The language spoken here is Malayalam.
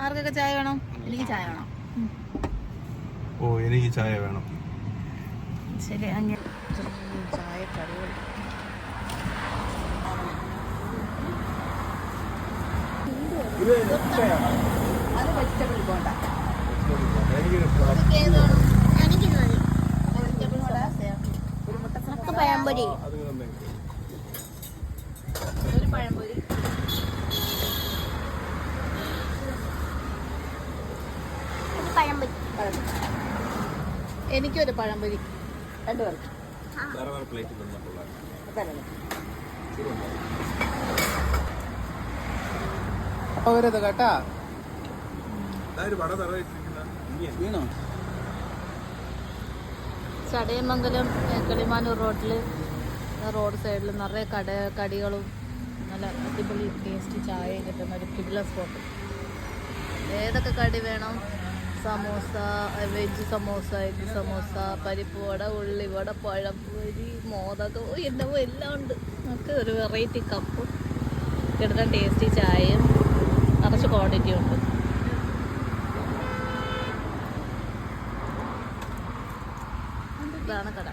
ആർക്കൊക്കെ ചായ വേണം? എനിക്ക് ചായ വേണം. ഓ, എനിക്ക് ചായ വേണം. ശരി, അങ്ങനെ ചായ കറികൾ. അത് വെജിറ്റബിൾ പോണ്ട. ഒരു മുട്ട പഴംപൊരി, ഒരു പഴംപൊരി, എനിക്കൊരു പഴംപൊരി, 2 പേർക്ക്. കേട്ടാ ചടയമംഗലം കിളിമാനൂർ റോഡ് സൈഡിൽ നിറയെ കടികളും നല്ല അടിപൊളി ടേസ്റ്റ് ചായയും കിട്ടുന്ന ഒരു കിടില സ്പോട്ട്. ഏതൊക്കെ കടി വേണം? സമോസ, വെജ് സമോസ, എഗ് സമോസ, പരിപ്പ് വട, ഉള്ളിവട, പഴംപൊരി, മോദകം, എന്നവോ എല്ലാം ഉണ്ട്. നമുക്ക് ഒരു വെറൈറ്റി കപ്പും കിട്ടുന്ന ടേസ്റ്റി ചായയും നിറച്ച് ക്വാണ്ടിറ്റി ഉണ്ട്. ഇതാണ് കട.